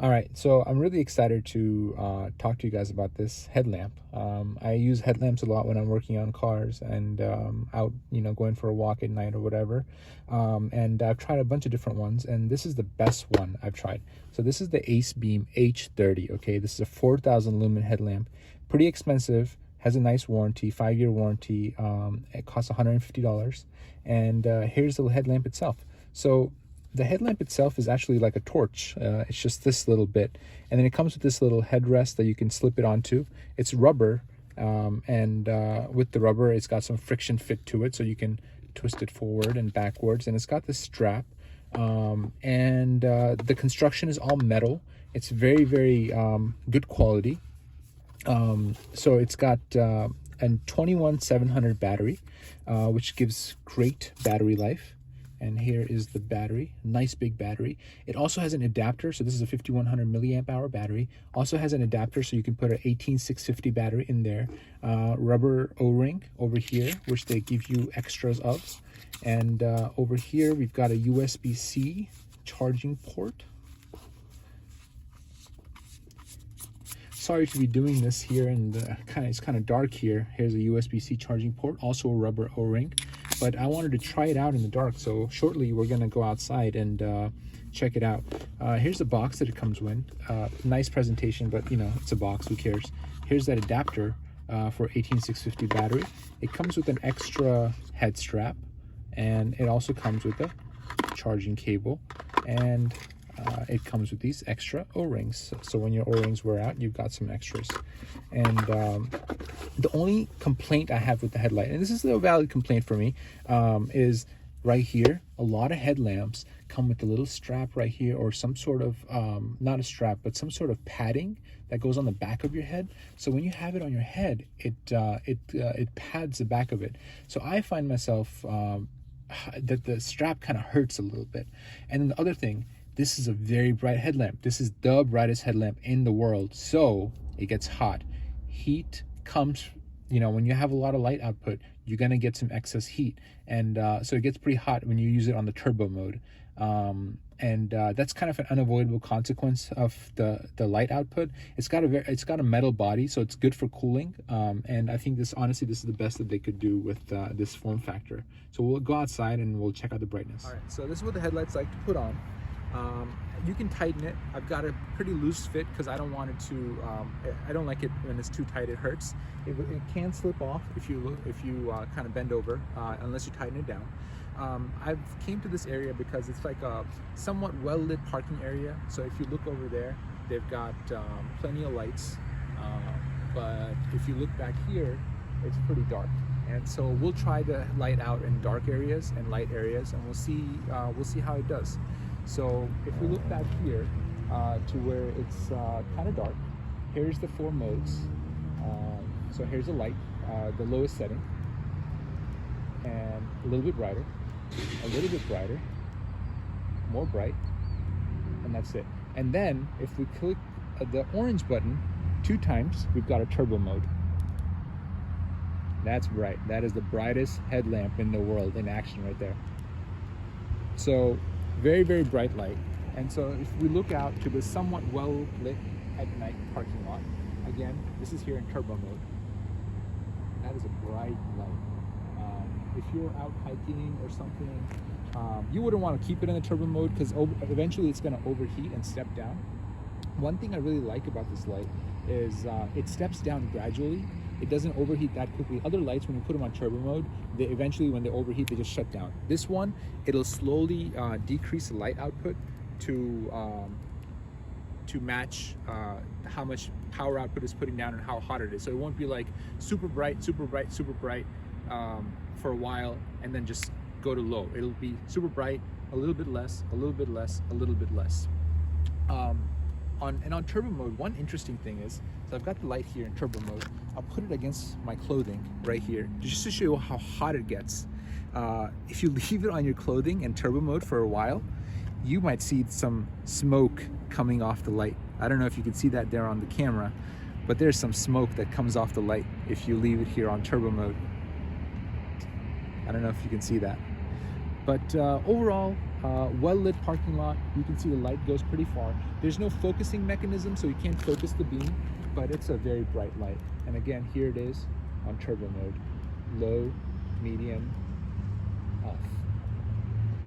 All right, so I'm really excited to talk to you guys about this headlamp. I use headlamps a lot when I'm working on cars and out, going for a walk at night or whatever. And I've tried a bunch of different ones, and this is the best one I've tried. So this is the Acebeam H30. Okay, this is a 4,000 lumen headlamp, pretty expensive. Has a nice warranty, 5-year warranty. It costs $150, and here's the headlamp itself. So the headlamp itself is actually like a torch. It's just this little bit, and then it comes with this little headrest that you can slip it onto. It's rubber, and with the rubber it's got some friction fit to it, so you can twist it forward and backwards, and it's got this strap, and the construction is all metal. It's very, very good quality. So it's got a 21700 battery, which gives great battery life. And here is the battery, nice big battery. It also has an adapter, so this is a 5100 milliamp hour battery. Also has an adapter, so you can put an 18650 battery in there. Rubber O-ring over here, which they give you extras of. And over here, we've got a USB-C charging port. Sorry to be doing this here, and it's kind of dark here. Here's a USB-C charging port, also a rubber O-ring. But I wanted to try it out in the dark, so shortly we're gonna go outside and check it out. Here's the box that it comes with. Nice presentation, but it's a box, who cares? Here's that adapter for 18650 battery. It comes with an extra head strap, and it also comes with a charging cable, and it comes with these extra O-rings. So when your O-rings wear out, you've got some extras. And the only complaint I have with the headlight, and this is a valid complaint for me, is right here. A lot of headlamps come with a little strap right here, or some sort of, not a strap, but some sort of padding that goes on the back of your head. So when you have it on your head, it pads the back of it. So I find myself that the strap kind of hurts a little bit. And then the other thing, this is a very bright headlamp. This is the brightest headlamp in the world, so it gets hot. Heat comes, when you have a lot of light output, you're gonna get some excess heat, and so it gets pretty hot when you use it on the turbo mode. And that's kind of an unavoidable consequence of the light output. It's got a metal body, so it's good for cooling. And I think this is the best that they could do with this form factor. So we'll go outside and we'll check out the brightness. All right, so this is what the headlights like to put on. You can tighten it. I've got a pretty loose fit because I don't want it to. I don't like it when it's too tight. It hurts. It can slip off if you kind of bend over, unless you tighten it down. I've came to this area because it's like a somewhat well-lit parking area. So if you look over there, they've got plenty of lights. But if you look back here, it's pretty dark. And so we'll try the light out in dark areas and light areas, and we'll see how it does. So if we look back here to where it's kind of dark, here's the 4 modes. So here's the light, the lowest setting, and a little bit brighter, a little bit brighter, more bright, and that's it. And then if we click the orange button 2 times, we've got a turbo mode. That's bright. That is the brightest headlamp in the world in action right there. So very, very bright light. And so if we look out to the somewhat well lit at night parking lot, again, this is here in turbo mode. That is a bright light. If you're out hiking or something, you wouldn't want to keep it in the turbo mode because eventually it's going to overheat and step down. One thing I really like about this light is it steps down gradually. It doesn't overheat that quickly. Other lights, when you put them on turbo mode, they eventually, when they overheat, they just shut down. This one, it'll slowly decrease the light output to match how much power output is putting down and how hot it is. So it won't be like super bright, super bright, super bright for a while and then just go to low. It'll be super bright, a little bit less, a little bit less, a little bit less. On turbo mode, one interesting thing is, so I've got the light here in turbo mode. I'll put it against my clothing right here, just to show you how hot it gets. If you leave it on your clothing in turbo mode for a while, you might see some smoke coming off the light. I don't know if you can see that there on the camera, but there's some smoke that comes off the light if you leave it here on turbo mode. I don't know if you can see that. But overall, well-lit parking lot. You can see the light goes pretty far. There's no focusing mechanism, so you can't focus the beam, but it's a very bright light. And again, here it is on turbo mode: low, medium, off.